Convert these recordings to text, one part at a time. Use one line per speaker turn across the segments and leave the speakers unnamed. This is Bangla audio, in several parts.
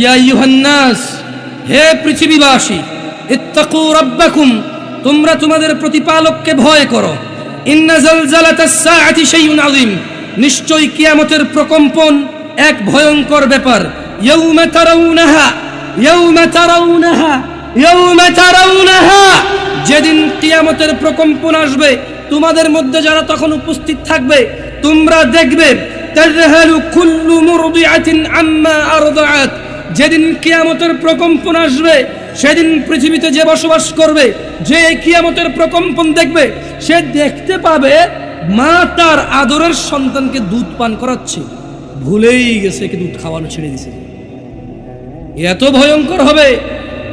ইয়া আইয়ুহান নাস, হে পৃথিবীবাসী, ইত্তাকু রাব্বাকুম, তোমরা তোমাদের প্রতিপালককে ভয় করো। ইন্না জালজালাতাস সাআতি শাইউন আযীম, নিশ্চয়ই কিয়ামতের প্রকম্পন এক ভয়ঙ্কর ব্যাপার। ইয়াউমা তারাউনাহা, ইয়াউমা তারাউনাহা, ইয়াউমা তারাউনাহা, যেদিন কিয়ামতের প্রকম্পন আসবে তোমাদের মধ্যে যারা তখন উপস্থিত থাকবে তোমরা দেখবে তাযহালু কুল্লু মুরদিআতিন আম্মা আরদাআত, যেদিন কিয়ামতের প্রকম্পন আসবে সেদিন পৃথিবীতে যে বসবাস করবে, যে কিয়ামতের প্রকম্পন দেখবে, সে দেখতে পাবে মা তার আদরের সন্তানকে দুধ পান করাচ্ছে, ভুলেই গেছে কি দুধ খাওয়ানো ছেড়ে দিছে। এত ভয়ঙ্কর হবে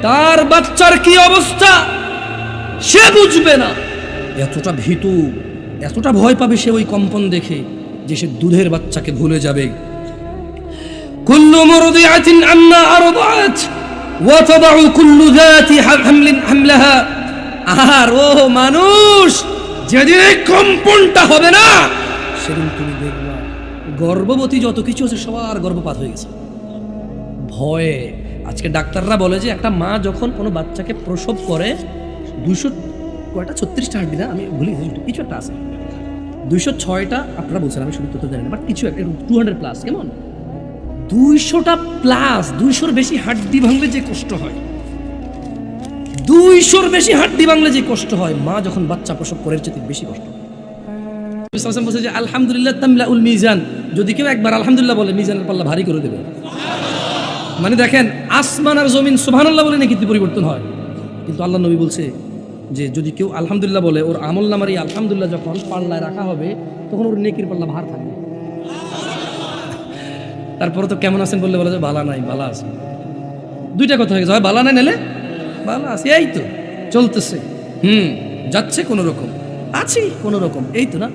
তার বাচ্চার কি অবস্থা সে বুঝবে না। এতটা ভীতু, এতটা ভয় পাবে সে ওই কম্পন দেখে যে সে দুধের বাচ্চাকে ভুলে যাবে। কুল্লু মুরদিআতিন আম্মা আরদাআত ওয়া তাদউ কুল্লু যাতি হামলিন হামলাহা। আর ও মানুষ, যেদিন এই কম্পনটা হবে না সেদিন তুমি দেখবা গর্ভবতী যত কিছু আছে সবার গর্ভপাত হয়ে গেছে ভয়ে। আজকে ডাক্তাররা বলে যে একটা মা যখন কোনো বাচ্চাকে প্রসব করে 236টা হাড্ডি, না আমি ভুলে গেছি, কিছু একটা আছে 206টা আপনারা বলছেন, আমি সঠিক তথ্য জানি না, বাট কিছু একটা 200 প্লাস, কেমন 200টা প্লাস, 200-র বেশি হাড্ডি ভাঙলে যে কষ্ট হয়, 200-র বেশি হাড্ডি ভাঙলে যে কষ্ট হয়, মা যখন বাচ্চা প্রসব করে চেয়ে বেশি কষ্ট। বলছে যে আলহামদুলিল্লাহ তামলাউল মিজান, যদি কেউ একবার আলহামদুলিল্লাহ বলে মিজানের পাল্লা ভারী করে দেবে। মানে দেখেন আসমান আর জমিন সুবহানাল্লাহ বলে নাকি পরিবর্তন হয়, কিন্তু আল্লাহ নবী বলছে যে যদি কেউ আলহামদুলিল্লাহ বলে ওর আমল নামার এই আলহামদুলিল্লাহ যখন পাল্লায় রাখা হবে তখন ওর নেকির পাল্লা ভার থাকবে। তারপরে তো কেমন আছেন বললে বলা যায় বালা নাই, বালা আছে, দুইটা কথা হয়ে গেছে, হয় বালা নাই নালে বালা আছে, এই তো চলতেছে, যাচ্ছে কোনো রকম, আছি কোনো রকম, এই তো না।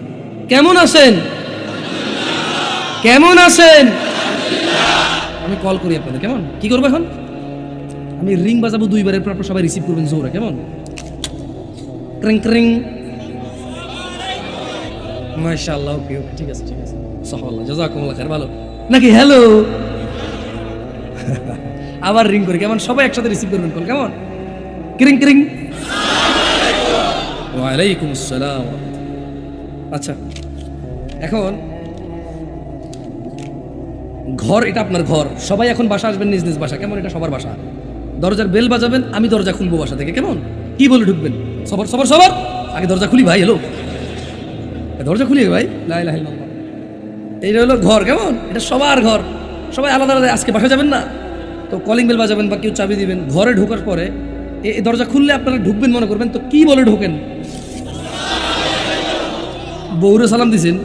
কেমন আছেন, কেমন আছেন? আমি কল করি আপনাদের, কেমন কি করবো এখন, আমি রিং বাজাবো 2 বারের পর সবাই রিসিভ করবেন জোরে, কেমন ক্রিং ক্রিং, মাশাআল্লাহ, ওকে ওকে, ঠিক আছে ঠিক আছে, সুবহানাল্লাহ, জাযাকুমুল্লাহ খাইর, ভালো নাকি? হ্যালো, আবার রিং করি, কেমন সবাই একসাথে রিসিভ করবেন কল, কেমন ক্রিং ক্রিং, ওয়া আলাইকুম আসসালাম। আচ্ছা, এখন ঘর, এটা আপনার ঘর, সবাই এখন বাসা আসবেন নিজ নিজ বাসা, কেমন এটা সবার বাসা, দরজার বেল বাজাবেন, আমি দরজা খুলবো বাসা থেকে, কেমন কি বলে ঢুকবেন, সবার সবার সবার আগে দরজা খুলি ভাই, হ্যালো দরজা খুলি ভাই, লা ইলাহা ইল্লাল্লাহ, এইটা হলো ঘর, কেমন এটা সবার ঘর, সবাই আলাদা আলাদা আজকে বাসা যাবেন না তো কলিং বেল বাজাবেন বা কেউ চাবি দিবেন। ঘরে ঢোকার পরে এই দরজা খুললে আপনারা ঢুকবেন মনে করবেন, তো কি বলে ঢোকেন, বউরে সালাম দিছেন,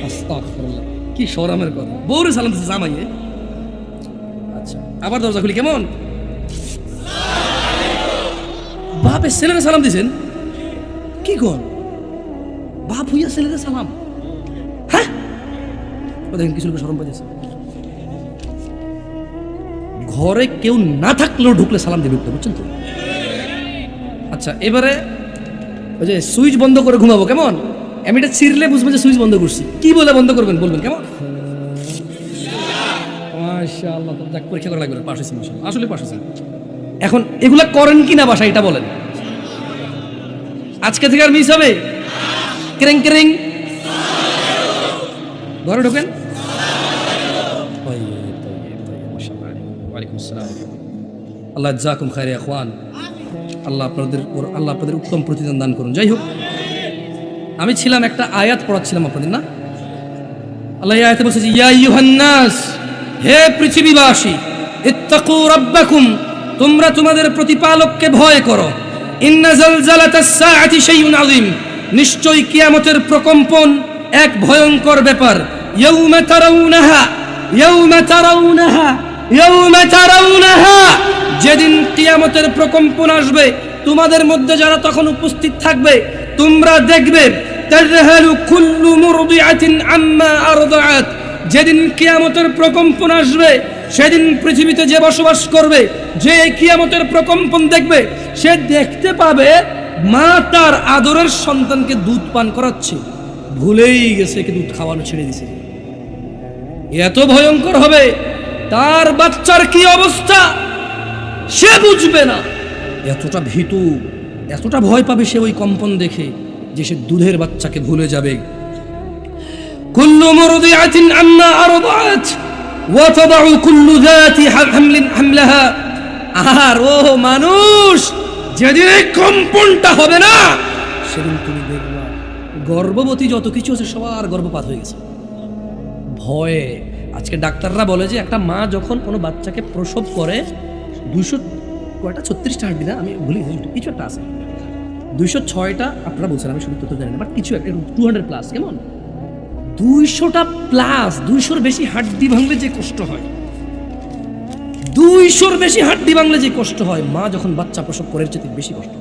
আস্তাগফিরুল্লাহ, কি শরমের কথা, বউরে সালাম দিছে জামাইয়ে। আচ্ছা, আবার দরজা খুলি, কেমন বাপে ছেলেরা সালাম দিছেন, কি কোন বাপ হইয়া ছেলেরা সালাম, হ্যাঁ দেখেন কিছু লোক শরম পাইতেছে। ঘরে কেউ না থাকলেও ঢুকলে সালাম দিবে, বুঝছেন তো? আচ্ছা, এবারে ওই যে সুইচ বন্ধ করে ঘুমাবো, কেমন আমি এটা ছিঁড়লে বুঝবো যে সুইচ বন্ধ করছি, কি বলে বন্ধ করবেন বলবেন, কেমন মাশাআল্লাহ, তো যাক পরীক্ষা করা লাগবে, পাস হয়েছে মাশাআল্লাহ, আসলে পাস হয়েছে। এখন এগুলা করেন কি না বাসা, এটা বলেন, আজকে থেকে আর মিস হবে? ক্রিং ক্রিং, ঘরে ঢোকেন, আল্লাহ জাকুম খায়রে ইখওয়ান, আল্লাহ আপনাদের উত্তম প্রতিদান দান করুন। যাই হোক, আমি ছিলাম একটা আয়াত পড়াচ্ছিলাম আপনাদের, না আল্লাহ এই আয়াতে বলছে যে ইয়া আইয়ুহান নাস, হে পৃথিবীবাসী, ইত্তাকু রাব্বাকুম, তোমরা তোমাদের প্রতিপালককে ভয় করো। ইন্না জালজালাতাস সাআতি শাইউন আযীম, নিশ্চয়ই কিয়ামতের প্রকম্পন এক ভয়ঙ্কর ব্যাপার। ইয়াউমা তারাউনাহা, ইয়াউমা তারাউনাহা, ইয়াউমা তারাউনাহা, যেদিন কিয়ামতের প্রকম্পন আসবে তোমাদের মধ্যে যারা তখন উপস্থিত থাকবে তোমরা দেখবে তাযহালু কুল্লু মুরদিআতিন আম্মা আরদাআত, যেদিন কিয়ামতের প্রকম্পন আসবে সেদিন পৃথিবীতে যে বসবাস করবে, যে কিয়ামতের প্রকম্পন দেখবে, সে দেখতে পাবে মা তার আদরের সন্তানকে দুধ পান করাচ্ছে, ভুলেই গেছে কি দুধ খাওয়ানো ছেড়ে দিছে। এত ভয়ঙ্কর হবে তার বাচ্চার কি অবস্থা সে বুঝবে না। এতটা ভীতু, এতটা ভয় পাবে সে ওই কম্পন দেখে যে সে দুধের বাচ্চাকে ভুলে যাবে। কুল্লু মুরদিআতিন আম্মা আরদাআত ওয়া তাদউ কুল্লু যাতি হামলিন হামলাহা। আর ও মানুষ, যেদিন এই কম্পনটা হবে না সেদিন তুমি দেখবা গর্ভবতী যত কিছু আছে সবার গর্ভপাত হয়ে গেছে ভয়ে। আজকে ডাক্তাররা বলে যে একটা মা যখন কোনো বাচ্চাকে প্রসব করে 236টা হার্টবিট, আমি ভুলে গেছি, কিছু একটা আছে 206টা, আপনারা বলছেন আমি শুধু তথ্য জানি না, বাট কিছু একটা 200 প্লাস, কেমন 200টা প্লাস, 200-র বেশি হাড্ডি ভাঙলে যে কষ্ট হয়, 200-র বেশি হাড্ডি ভাঙলে যে কষ্ট হয়, মা যখন বাচ্চা প্রসব করে এর চেয়ে বেশি কষ্ট।